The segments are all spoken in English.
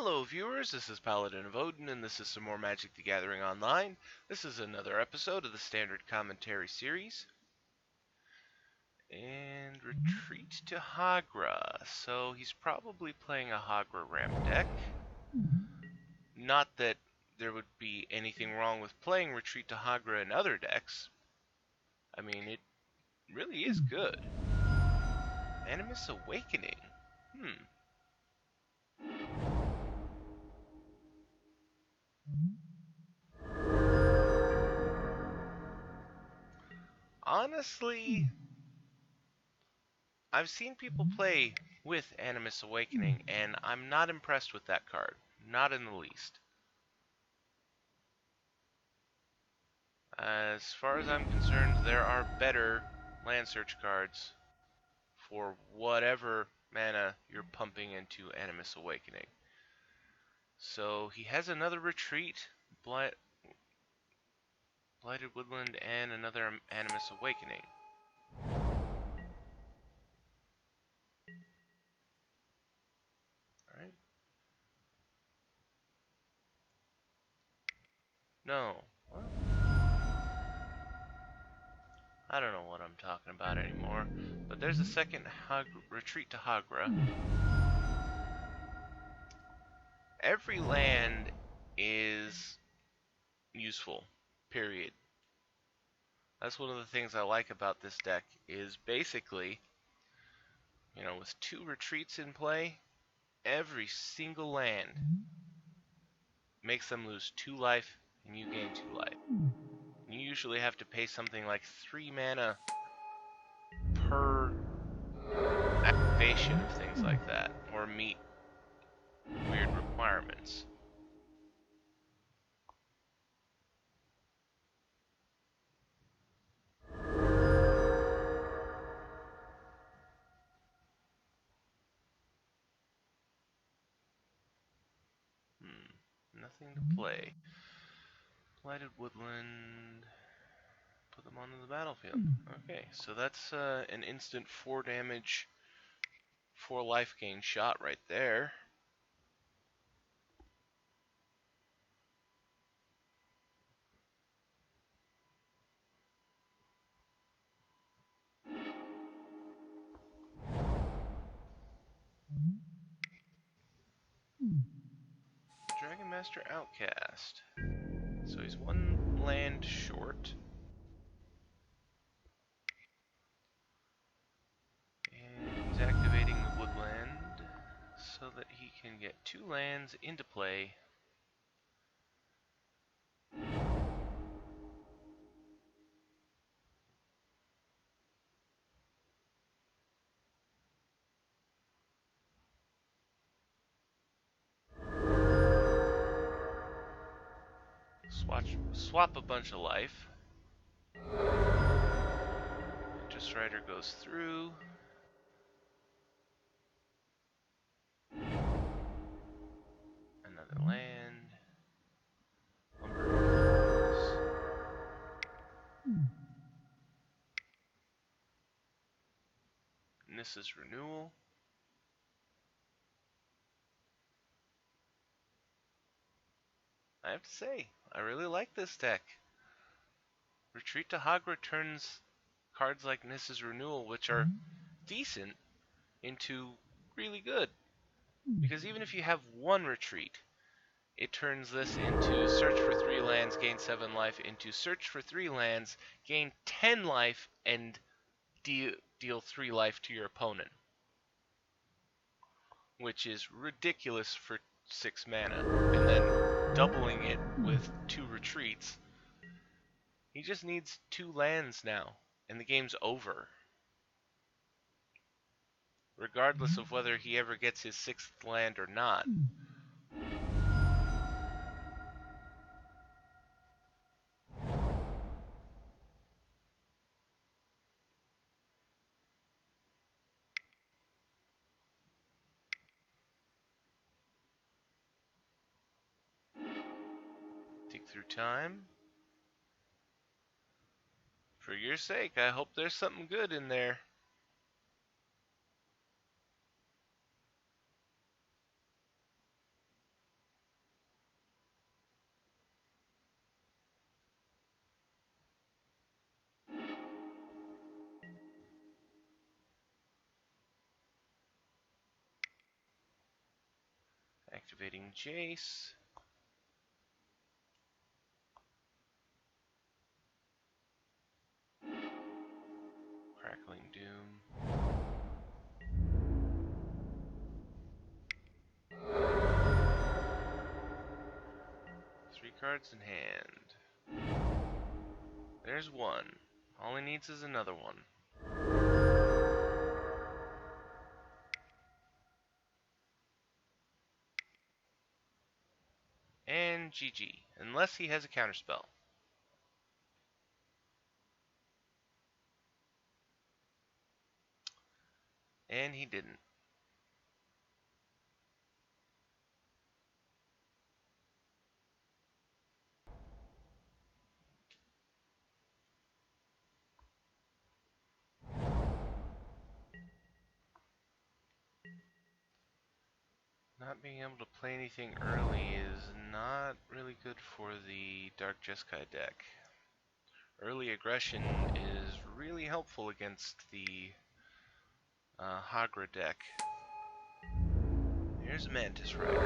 Hello viewers, this is Paladin of Odin, and this is some more Magic the Gathering Online. This is another episode of the Standard Commentary series. And Retreat to Hagra. So he's probably playing a Hagra Ramp deck. Not that there would be anything wrong with playing Retreat to Hagra in other decks. I mean, it really is good. Animus Awakening. Honestly, I've seen people play with Animus Awakening, and I'm not impressed with that card. Not in the least. As far as I'm concerned, there are better land search cards for whatever mana you're pumping into Animus Awakening. So he has another retreat, Blighted Woodland, and another Animus Awakening. Alright. No. What? I don't know what I'm talking about anymore. But there's a second retreat to Hagra. Every land is useful, period. That's one of the things I like about this deck, is basically, with 2 retreats in play, every single land makes them lose 2 life, and you gain 2 life. You usually have to pay something like 3 mana per activation of things like that, or meet weird requirements. Nothing to play. Blighted Woodland. Put them onto the battlefield. Okay, so that's an instant 4 damage, 4 life gain shot right there. Dragon Master Outcast. So he's 1 land short. And he's activating the woodland so that he can get 2 lands into play. Swap a bunch of life. Interest Rider goes through. Another land. And this is Renewal. I have to say, I really like this deck. Retreat to Hagra turns cards like Nissa's Renewal, which are decent, into really good. Because even if you have 1 retreat, it turns this into search for 3 lands, gain 7 life, into search for 3 lands, gain 10 life, and deal 3 life to your opponent. Which is ridiculous for 6 mana. And then doubling it with 2 retreats. He just needs 2 lands now, and the game's over. Regardless of whether he ever gets his 6th land or not. Dig through time. For your sake, I hope there's something good in there. activating Jace. Crackling Doom. 3 cards in hand. There's one. All he needs is another one. And GG. Unless he has a counterspell. And he didn't. Not being able to play anything early is not really good for the Dark Jeskai deck. Early aggression is really helpful against the Hagra deck. Here's a Mantis Rider.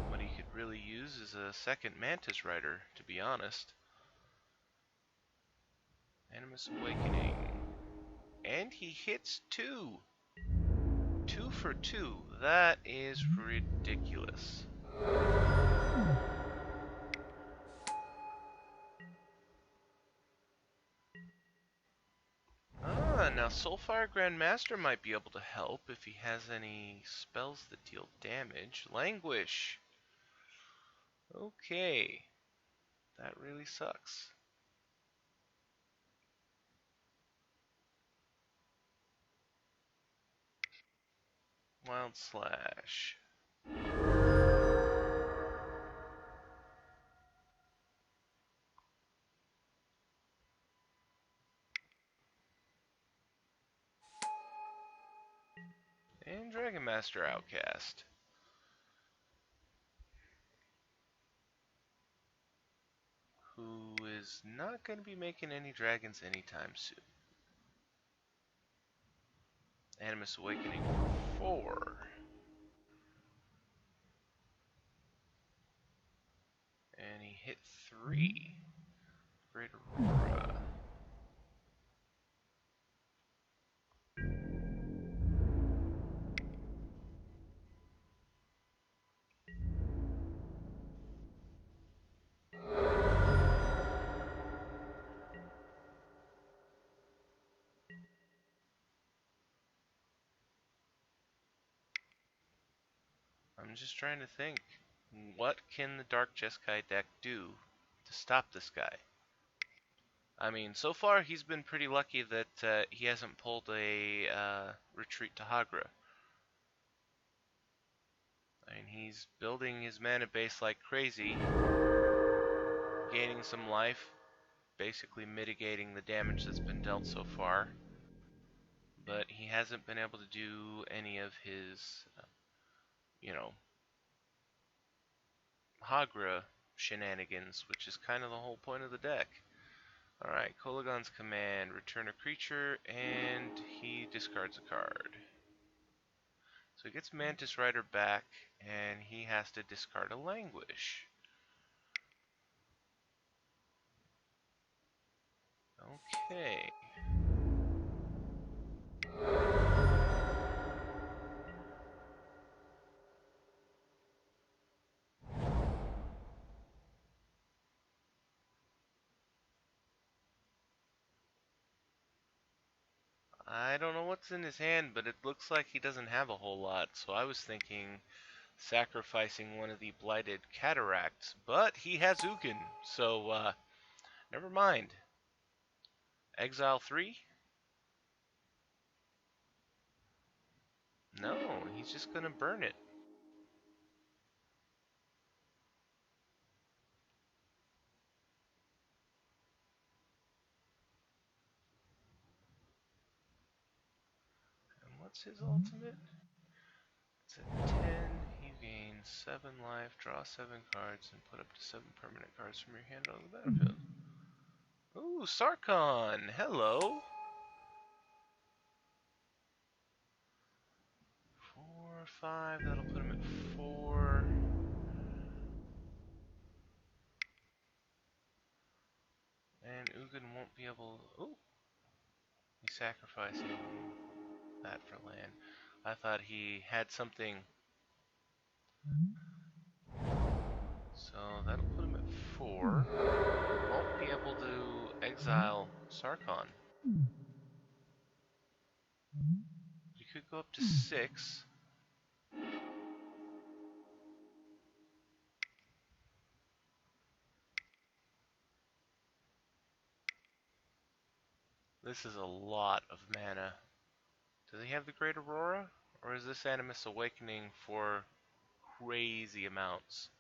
What he could really use is a second Mantis Rider, to be honest. Animus Awakening. And he hits 2! 2 for 2. That is ridiculous. Now Soulfire Grandmaster might be able to help if he has any spells that deal damage. Languish! Okay. That really sucks. Wild Slash. And Dragon Master Outcast. Who is not going to be making any dragons anytime soon. Animus Awakening for 4. And he hit 3. Great Aurora. I'm just trying to think. What can the Dark Jeskai deck do to stop this guy? I mean, so far he's been pretty lucky that he hasn't pulled a retreat to Hagra. I mean, he's building his mana base like crazy, gaining some life, basically mitigating the damage that's been dealt so far. But he hasn't been able to do any of his, Hagra shenanigans, which is kind of the whole point of the deck. Alright, Kolagon's command, return a creature, and he discards a card. So he gets Mantis Rider back, and he has to discard a Languish. Okay. I don't know what's in his hand, but it looks like he doesn't have a whole lot, so I was thinking sacrificing one of the Blighted Cataracts, but he has Ugin, so never mind. Exile 3? No, he's just gonna burn it. And what's his ultimate? It's at 10, you gain 7 life, draw 7 cards, and put up to 7 permanent cards from your hand on the battlefield. Ooh, Sarkon! Hello! 5, that'll put him at 4. And Ugin won't be able... Ooh! He's sacrificing that for land. I thought he had something... So that'll put him at 4. Won't be able to exile Sarkon. You could go up to 6. This is a lot of mana. Does he have the Great Aurora? Or is this Animus Awakening for crazy amounts?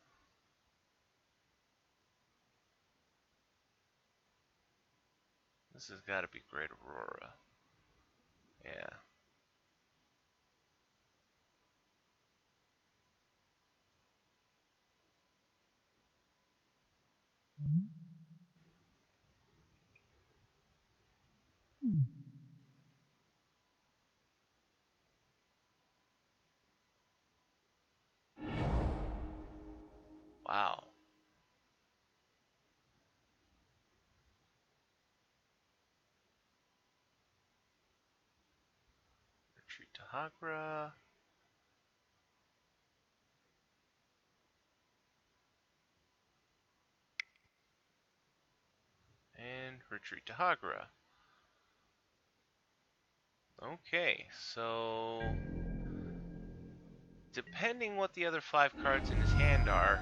This has got to be Great Aurora. Yeah. Wow. Retreat to Hagra. And retreat to Hagra. Okay, so... depending what the other 5 cards in his hand are,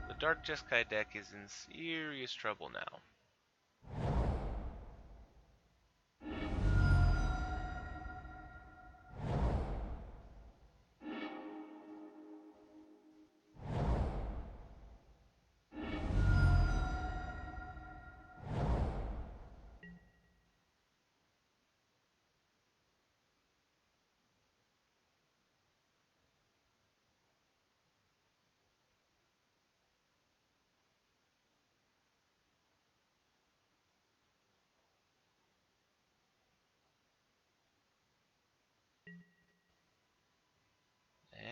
the Dark Jeskai deck is in serious trouble now.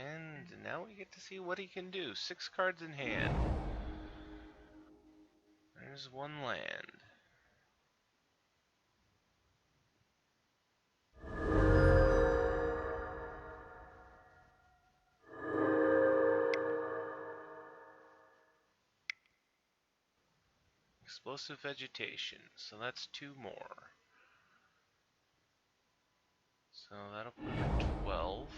And now we get to see what he can do. 6 cards in hand. There's 1 land. Explosive Vegetation, so that's 2 more. So that'll put him at 12.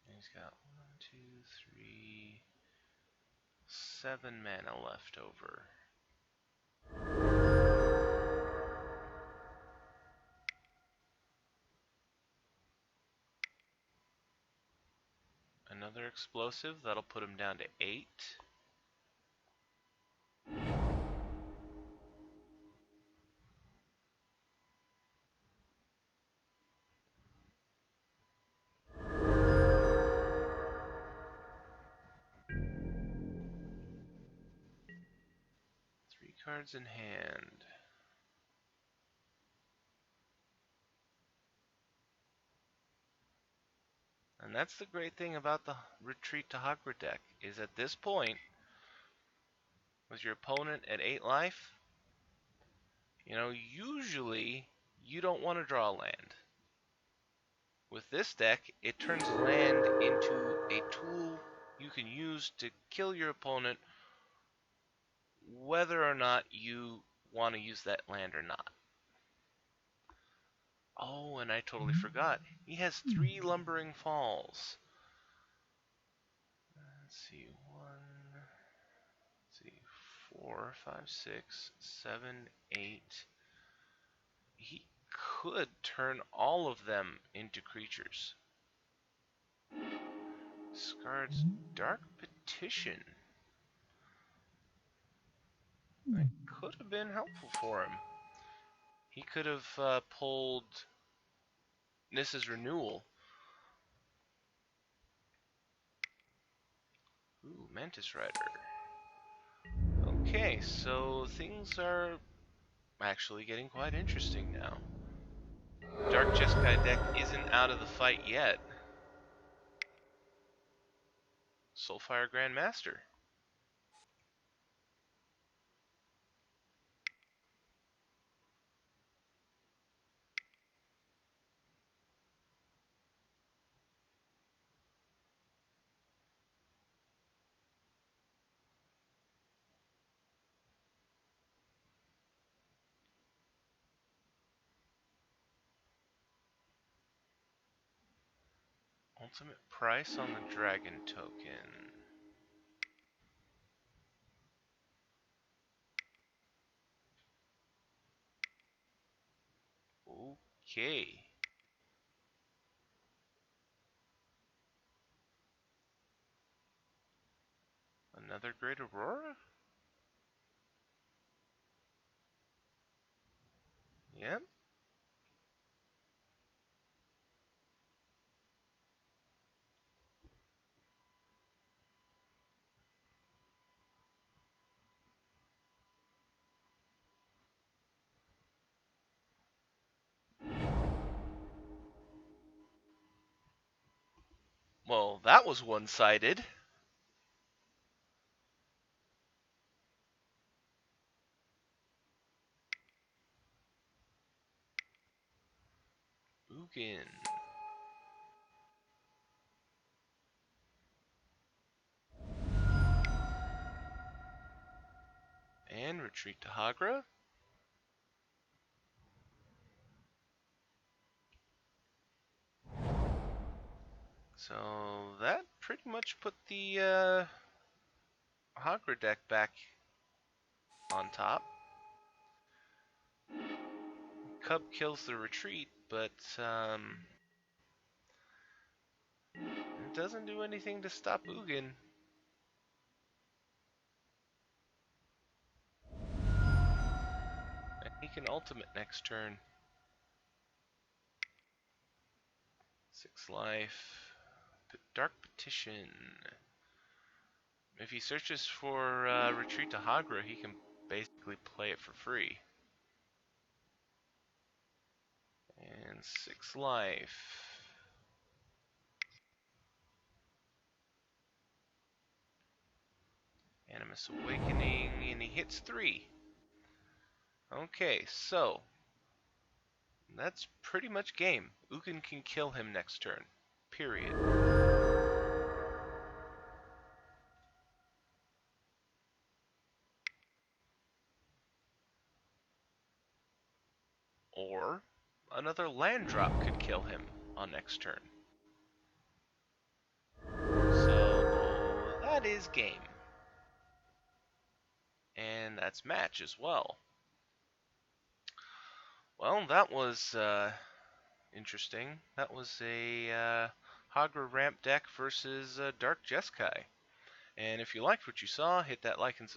And he's got 1, 2, 3, 7 mana left over. Another explosive, that'll put him down to 8. Cards in hand. And that's the great thing about the Retreat to Hagra deck, is at this point, with your opponent at 8 life, you know, usually you don't want to draw a land. With this deck, it turns land into a tool you can use to kill your opponent, whether or not you want to use that land or not. Oh, and I totally forgot. He has 3 Lumbering Falls. Let's see, 4, 5, 6, 7, 8. He could turn all of them into creatures. Discards Dark Petition. That could have been helpful for him. He could have pulled Nissa's Renewal. Ooh, Mantis Rider. Okay, so things are actually getting quite interesting now. Dark Jeskai deck isn't out of the fight yet. Soulfire Grandmaster. Ultimate price on the dragon token. Okay. Another Great Aurora? Yep. Well, that was one-sided. Ugin. And retreat to Hagra. So that pretty much put the Hagra deck back on top. Cub kills the retreat, but it doesn't do anything to stop Ugin. And he can ultimate next turn. 6 life. Dark Petition. If he searches for retreat to Hagra, he can basically play it for free. And 6 life. Animus Awakening, and he hits 3. Okay, so that's pretty much game. Ugin can kill him next turn. Period. Or another land drop could kill him on next turn. So that is game. And that's match as well. Well, that was interesting. That was a Hagra Ramp deck versus Dark Jeskai. And if you liked what you saw, hit that like and subscribe.